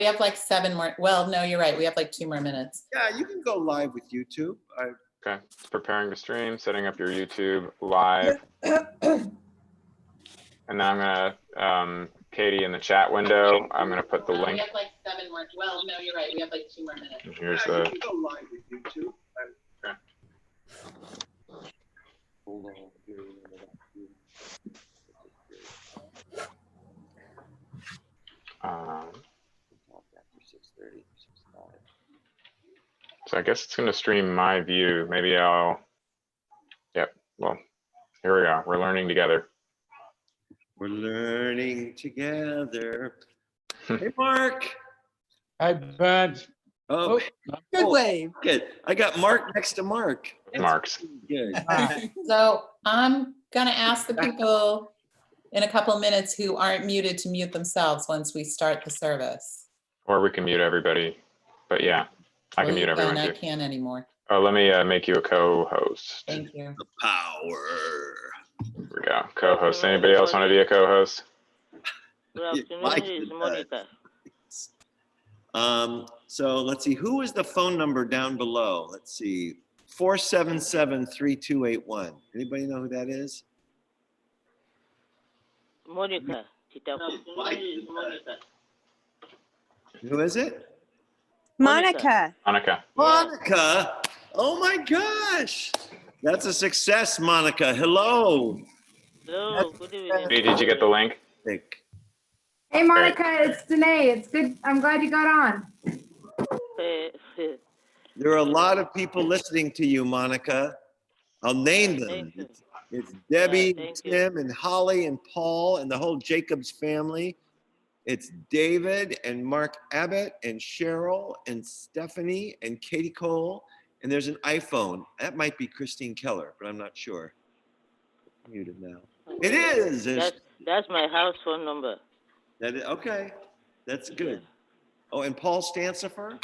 We have like 7 more. Well, no, you're right. We have like 2 more minutes. Yeah, you can go live with YouTube. Okay, preparing to stream, setting up your YouTube live. And then I'm gonna, Katie, in the chat window, I'm gonna put the We link. have like 7 more. Well, no, you're right. We have like 2 more minutes. And here's Yeah, you the, can go live with YouTube. Okay. Hold on. So I guess it's gonna stream my view. Maybe I'll, yep, well, here we are. We're learning together. We're learning together. Hey, Mark. Hi, Bud. Oh, Good wave. good. I got Mark next to Mark. Marks. Good. So I'm gonna ask the people in a couple of minutes who aren't muted to mute themselves once we start the service. Or we can mute everybody. But yeah, I can Well, mute you everyone I too. can't anymore. Oh, let me make you a co-host. Here Thank you. The power. we go. Co-host. Anybody else want to be a co-host? Good Mike afternoon, did it's that. Monica. So let's see, who is the phone number down below? Let's see, 477-3281. Anybody know who that is? Monica. Tita Mike. Monica. Who is it? Monica. Monica. Monica. Oh my gosh. That's a success, Monica. Hello. Hello, good evening. Hey, did you get the link? Nick. Hey, Monica, it's Danae. It's good. I'm glad you got on. There are a lot of people listening to you, Monica. I'll name them. Thank you. It's Debbie, thank you. Tim, and Holly, and Paul, and the whole Jacobs family. It's David, and Mark Abbott, and Cheryl, and Stephanie, and Katie Cole. And there's an iPhone. That might be Christine Keller, but I'm not sure. Muted now. It is. That's my house phone number. Okay. That's good. Oh, and Paul Stancifer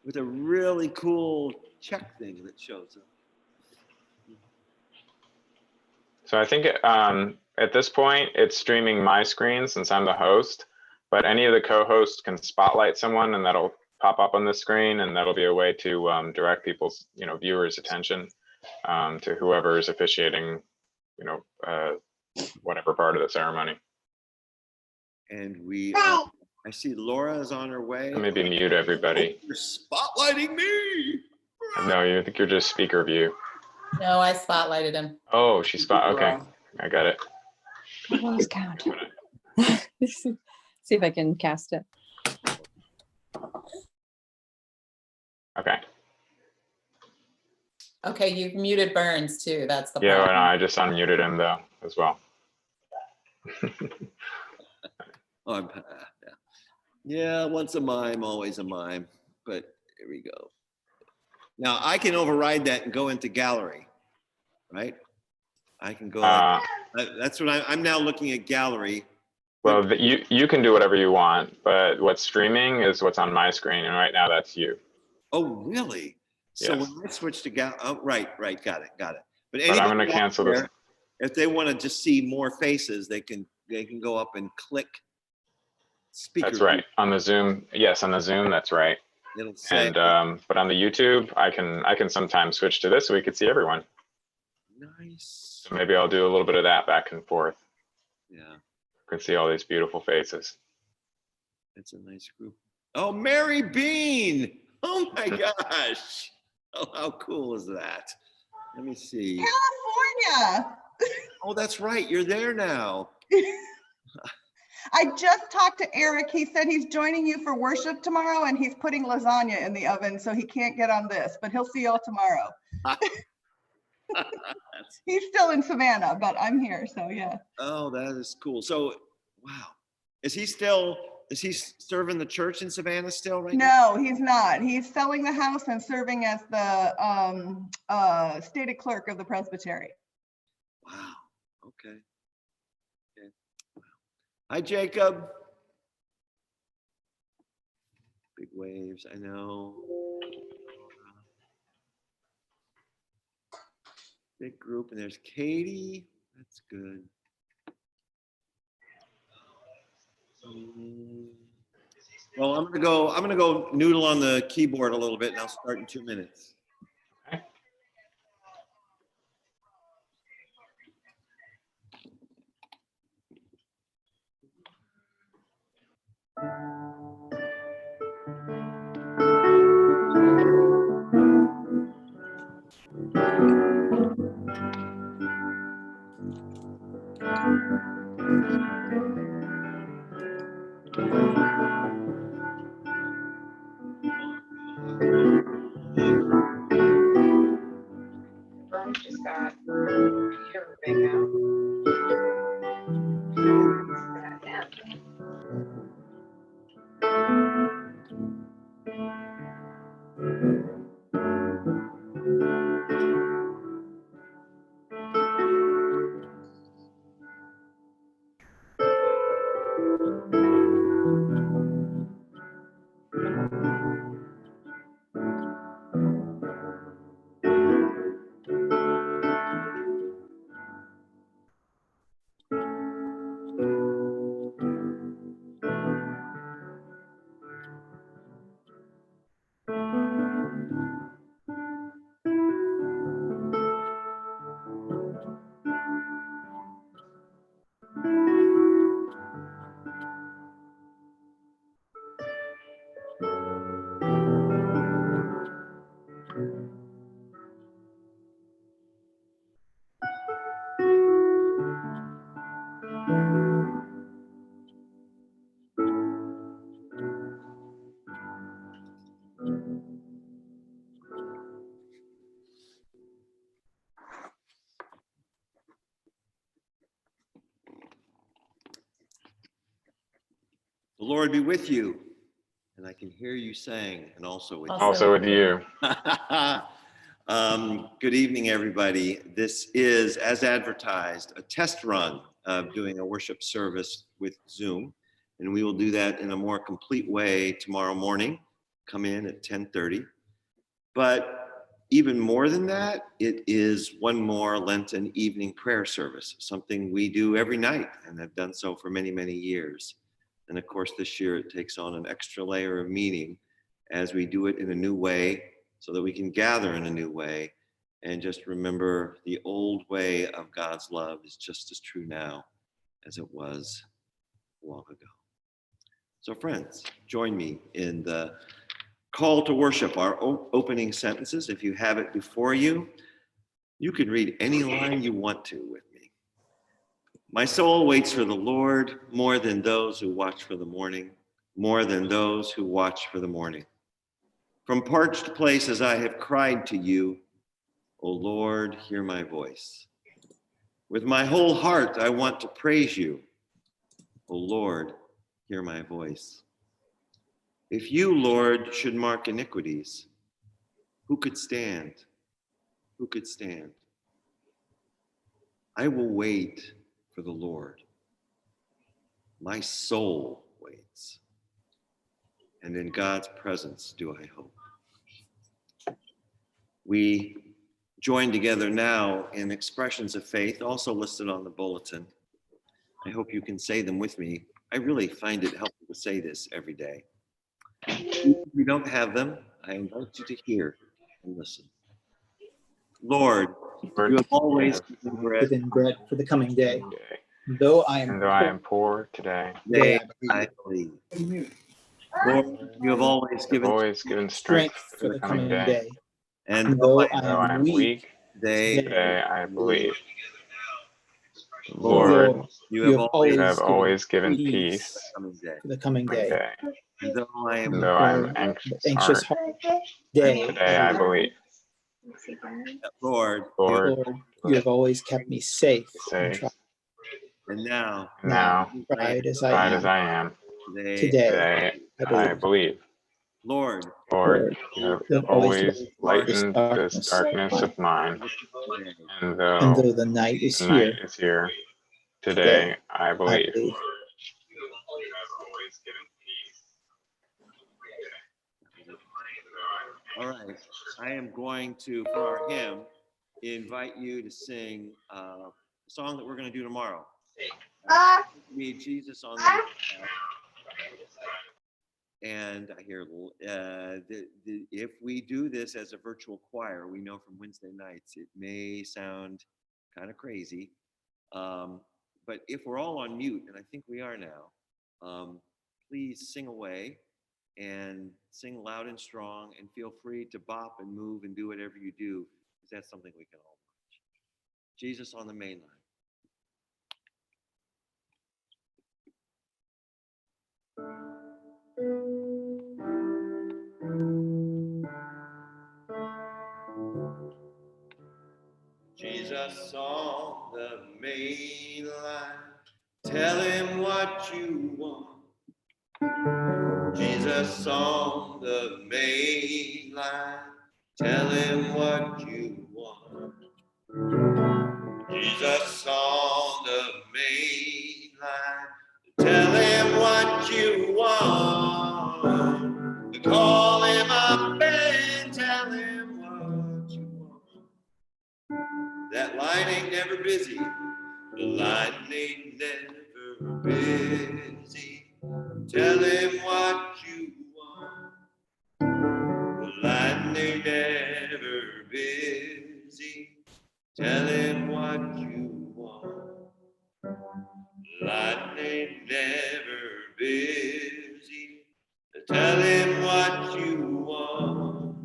with a really cool check thing that shows up. So I think at this point, it's streaming my screen since I'm the host, but any of the co-hosts can spotlight someone and that'll pop up on the screen, and that'll be a way to direct people's, viewers' attention to whoever is officiating, whatever part of the ceremony. And I see Laura is on her way. And maybe mute everybody. You're spotlighting me. No, you think you're just speaker view. No, I spotlighted him. Oh, she's okay. I got it. I lost count. See if I can cast it. Okay. Okay, you've muted Burns too. That's the Yeah, problem. well, no, I just unmuted him though as well. Oh, yeah, once a mime, always a mime. But here we go. Now I can override that and go into gallery, right? I can go. That's what I'm now looking at gallery. Well, you can do whatever you want, but what's streaming is what's on my screen, and right now that's you. Oh, really? So Yes. when I switch to gallery, oh, right, got it. But But I'm going to cancel this. If they want to just see more faces, they can go up and click speaker. That's right. On the Zoom, yes, on the Zoom, that's right. It'll say. And but on the YouTube, I can sometimes switch to this so we could see everyone. Nice. So maybe I'll do a little bit of that back and forth. Yeah, You can see all these beautiful faces. it's a nice group. Oh, Mary Bean! Oh my gosh! Oh, how cool is that? Let me see. California. Oh, that's right. You're there now. I just talked to Eric. He said he's joining you for worship tomorrow and he's putting lasagna in the oven, so he can't get on this, but he'll see y'all tomorrow. He's still in Savannah, but I'm here, so yeah. Oh, that is cool. So, wow. Is he serving the church in Savannah still right now? No, he's not. He's selling the house and serving as the stated clerk of the presbytery. Wow. Okay. Wow. Hi, Jacob. Big waves, I know. Big group, and there's Katie. That's good. Well, I'm gonna go noodle on the keyboard a little bit, and I'll start in 2 minutes. Okay. Just got everything out. The Lord be with you, and I can hear you saying, and also with you. Also with you. Good evening, everybody. This is, as advertised, a test run of doing a worship service with Zoom, and we will do that in a more complete way tomorrow morning. Come in at 10:30. But even more than that, it is one more Lenten evening prayer service, something we do every night and have done so for many, many years. And of course, this year it takes on an extra layer of meaning as we do it in a new way so that we can gather in a new way and just remember the old way of God's love is just as true now as it was long ago. So friends, join me in the call to worship, our opening sentences. If you have it before you, you can read any line you want to with me. My soul waits for the Lord more than those who watch for the morning, more than those who watch for the morning. From parched places I have cried to you, O Lord, hear my voice. With my whole heart I want to praise you, O Lord, hear my voice. If you, Lord, should mark iniquities, who could stand? Who could stand? I will wait for the Lord. My soul waits. And in God's presence do I hope. We join together now in expressions of faith, also listed on the bulletin. I hope you can say them with me. I really find it helpful to say this every day. If you don't have them, I invite you to hear and listen. Lord, you have always given bread for the coming day. Though I am poor today, today I believe. Lord, you have always given strength for the coming day. And though though I am weak, today I believe. Lord, Lord, you you have have always given peace for the coming day. And though I am though I am anxious heart day, today I believe. Lord, Lord, you have always kept me safe. Safe. And now, tried as I am, today today I I believe. believe. Lord, you have always lightened this darkness of mine. And though the night is here, today I believe. All right, I am going to, for our hymn, invite you to sing a song that we're going to do tomorrow. Meet Jesus on the And I hear if we do this as a virtual choir, we know from Wednesday nights, it may sound kind of crazy. But if we're all on mute, and I think we are now, please sing away and sing loud and strong, and feel free to bop and move and do whatever you do, because that's something we can all watch. Jesus on the main line. Jesus on the main line, tell him what you want. Jesus on the main line, tell him what you want. Jesus on the main line, tell him what you want. Call him up and tell him what you want. That line ain't never busy. The line ain't never busy. Tell him what you want. The line ain't never busy. Tell him what you want. The line ain't never busy. Tell him what you want.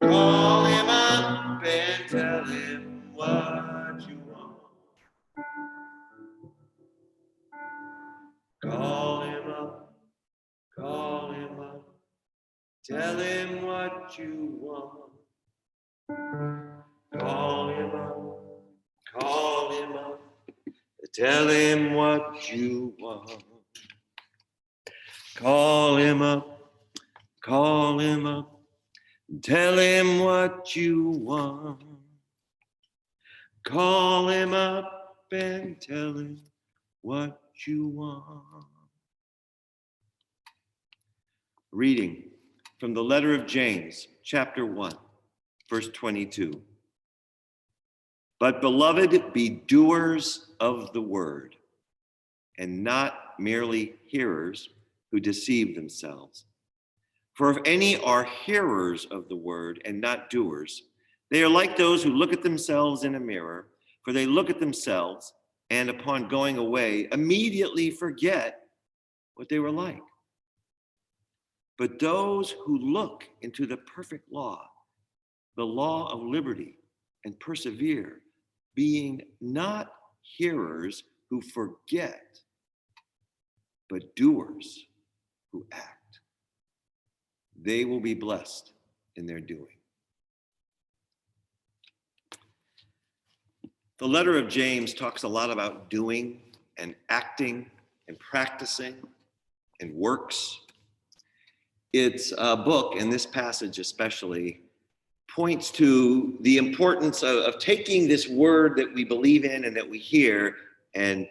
Call him up and tell him what you want. Call him up, call him up, tell him what you want. Call him up, call him up, tell him what you want. Call him up, call him up, tell him what you want. Call him up and tell him what you want. Reading from the letter of James, chapter 1, verse 22. But beloved, be doers of the word, and not merely hearers who deceive themselves. For if any are hearers of the word and not doers, they are like those who look at themselves in a mirror, for they look at themselves and upon going away, immediately forget what they were like. But those who look into the perfect law, the law of liberty, and persevere, being not hearers who forget, but doers who act, they will be blessed in their doing. The letter of James talks a lot about doing and acting and practicing and works. It's a book, and this passage especially points to the importance of taking this word that we believe in and that we hear and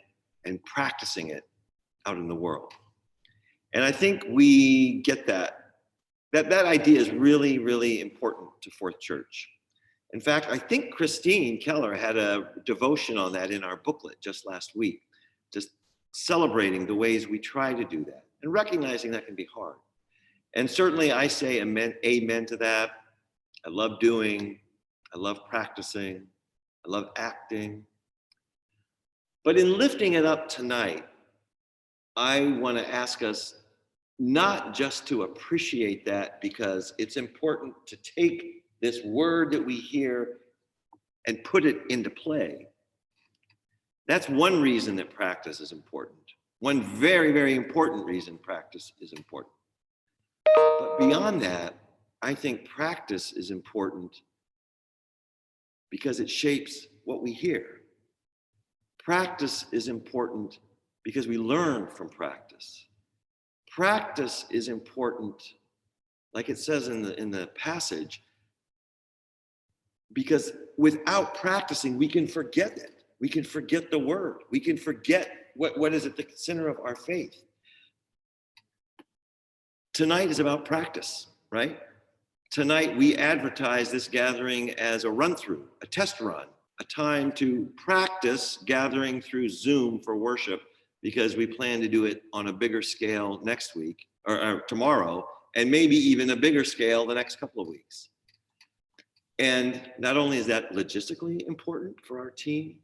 practicing it out in the world. And I think we get that idea is really, really important to Fourth Church. In fact, I think Christine Keller had a devotion on that in our booklet just last week, just celebrating the ways we try to do that and recognizing that can be hard. And certainly I say amen to that. I love doing, I love practicing, I love acting. But in lifting it up tonight, I want to ask us not just to appreciate that because it's important to take this word that we hear and put it into play. That's one reason that practice is important. One very, very important reason practice is important. But beyond that, I think practice is important because it shapes what we hear. Practice is important because we learn from practice. Practice is important, like it says in the passage, because without practicing, we can forget it. We can forget the word. We can forget what is at the center of our faith. Tonight is about practice, right? Tonight, we advertise this gathering as a run-through, a test run, a time to practice gathering through Zoom for worship because we plan to do it on a bigger scale next week or tomorrow, and maybe even a bigger scale the next couple of weeks. And not only is that logistically important for our team,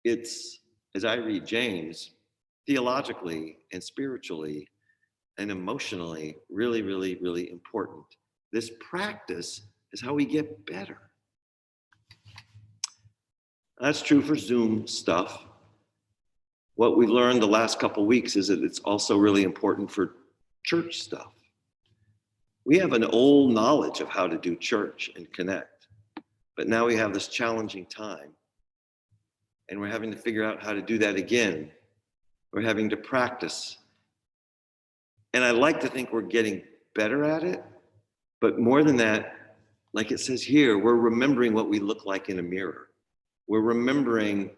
it's, as I read James, theologically and spiritually and emotionally really, really, really important. This practice is how we get better. That's true for Zoom stuff. What we've learned the last couple of weeks is that it's also really important for church stuff. We have an old knowledge of how to do church and connect, but now we have this challenging time, and we're having to figure out how to do that again. We're having to practice. And I like to think we're getting better at it, but more than that, like it says here, we're remembering what we look like in a mirror. We're remembering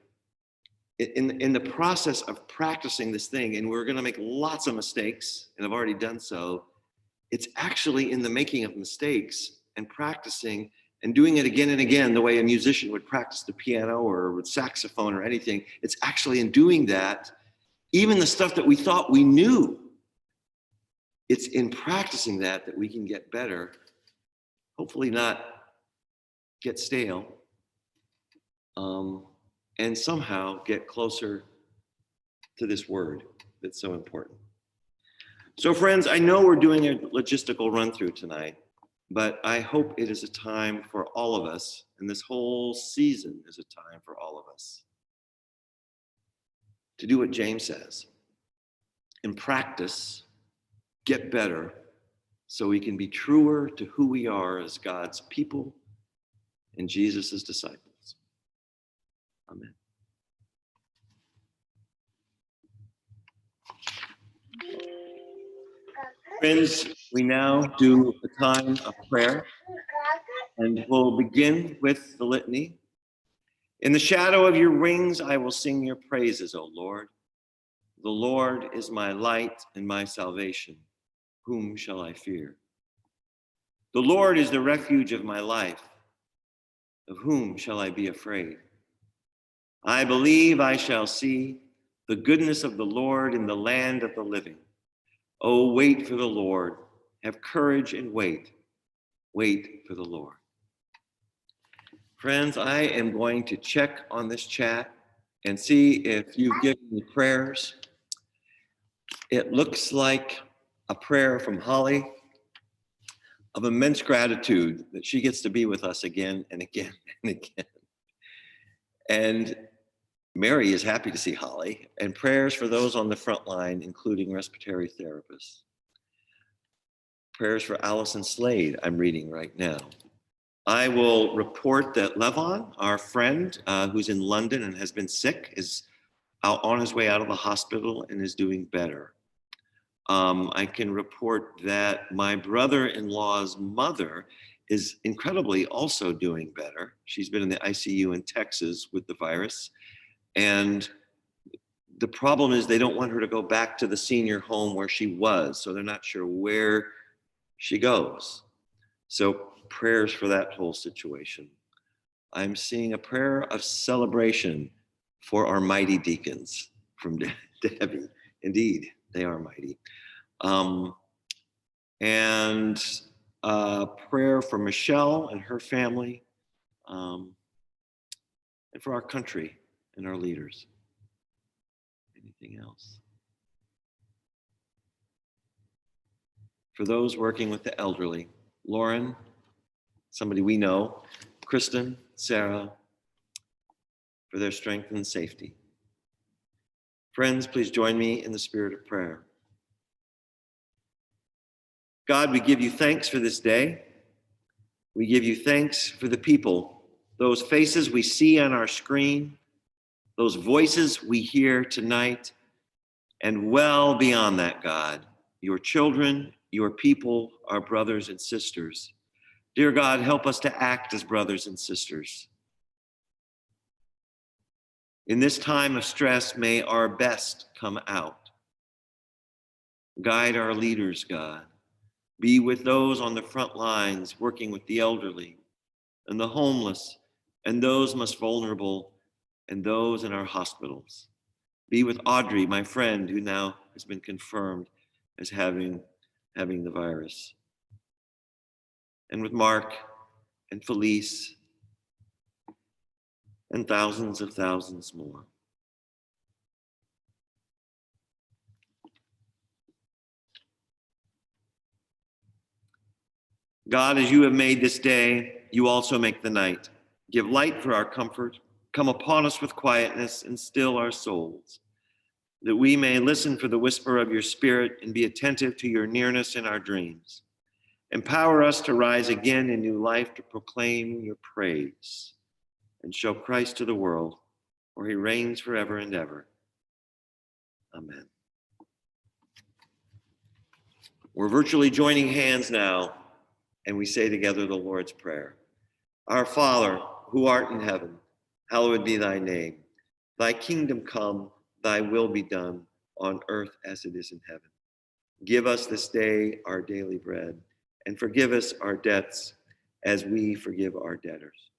in the process of practicing this thing, and we're gonna make lots of mistakes, and I've already done so. It's actually in the making of mistakes and practicing and doing it again and again, the way a musician would practice the piano or with saxophone or anything. It's actually in doing that, even the stuff that we thought we knew, it's in practicing that we can get better, hopefully not get stale, and somehow get closer to this word that's so important. So friends, I know we're doing a logistical run through tonight, but I hope it is a time for all of us, and this whole season is a time for all of us to do what James says, and practice, get better, so we can be truer to who we are as God's people and Jesus' disciples. Amen. Friends, we now do a time of prayer, and we'll begin with the litany. In the shadow of your wings, I will sing your praises, O Lord. The Lord is my light and my salvation. Whom shall I fear? The Lord is the refuge of my life. Of whom shall I be afraid? I believe I shall see the goodness of the Lord in the land of the living. Oh, wait for the Lord. Have courage and wait. Wait for the Lord. Friends, I am going to check on this chat and see if you've given me prayers. It looks like a prayer from Holly of immense gratitude that she gets to be with us again and again and again. And Mary is happy to see Holly, and prayers for those on the front line, including respiratory therapists. Prayers for Allison Slade, I'm reading right now. I will report that Levon, our friend who's in London and has been sick, is out on his way out of the hospital and is doing better. I can report that my brother-in-law's mother is incredibly also doing better. She's been in the ICU in Texas with the virus. And the problem is they don't want her to go back to the senior home where she was. So they're not sure where she goes. So prayers for that whole situation. I'm seeing a prayer of celebration for our mighty deacons from Debbie. Indeed, they are mighty. And a prayer for Michelle and her family, and for our country and our leaders. Anything else? For those working with the elderly, Lauren, somebody we know, Kristen, Sarah, for their strength and safety. Friends, please join me in the spirit of prayer. God, we give you thanks for this day. We give you thanks for the people, those faces we see on our screen, those voices we hear tonight, and well beyond that, God, your children, your people, our brothers and sisters. Dear God, help us to act as brothers and sisters. In this time of stress, may our best come out. Guide our leaders, God. Be with those on the front lines working with the elderly and the homeless and those most vulnerable and those in our hospitals. Be with Audrey, my friend, who now has been confirmed as having having the virus. And with Mark and Felice and thousands of thousands more. God, as you have made this day, you also make the night. Give light for our comfort. Come upon us with quietness and still our souls, that we may listen for the whisper of your Spirit and be attentive to your nearness in our dreams. Empower us to rise again in new life to proclaim your praise and show Christ to the world, for he reigns forever and ever. Amen. We're virtually joining hands now, and we say together the Lord's Prayer. Our Father, who art in heaven, hallowed be thy name. Thy kingdom come, thy will be done on earth as it is in heaven. Give us this day our daily bread, and forgive us our debts as we forgive our debtors.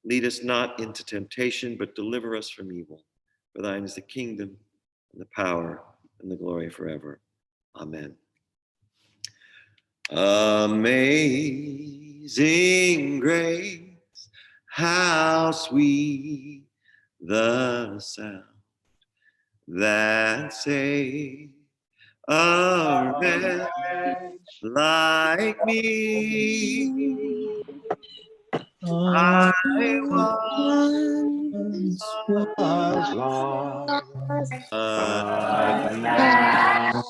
Lead us not into temptation, but deliver us from evil. For thine is the kingdom, and the power, and the glory forever. Amen. Amazing grace, how sweet the sound that saved a wretch like me. I once was lost, but now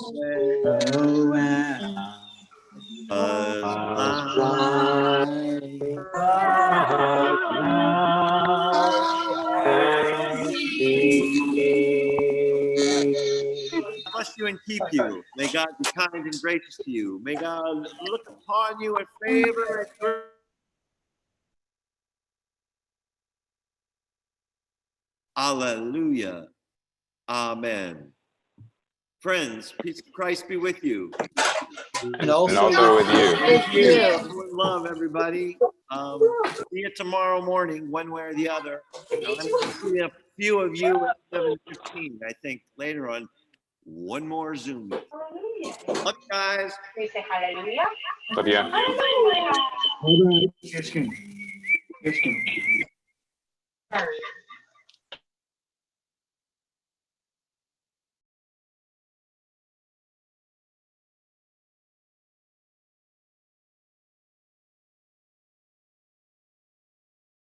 bless you and keep you. May God be kind and gracious to you. May God look upon you in favor and grace. Hallelujah. Amen. Friends, peace of Christ be with you. and also with you. Thank you. Love, everybody. See you tomorrow morning, one way or the other. I'm going to see a few of you at 7:15, I think, later on. One more Zoom. Love you guys. Love ya. Yes, can.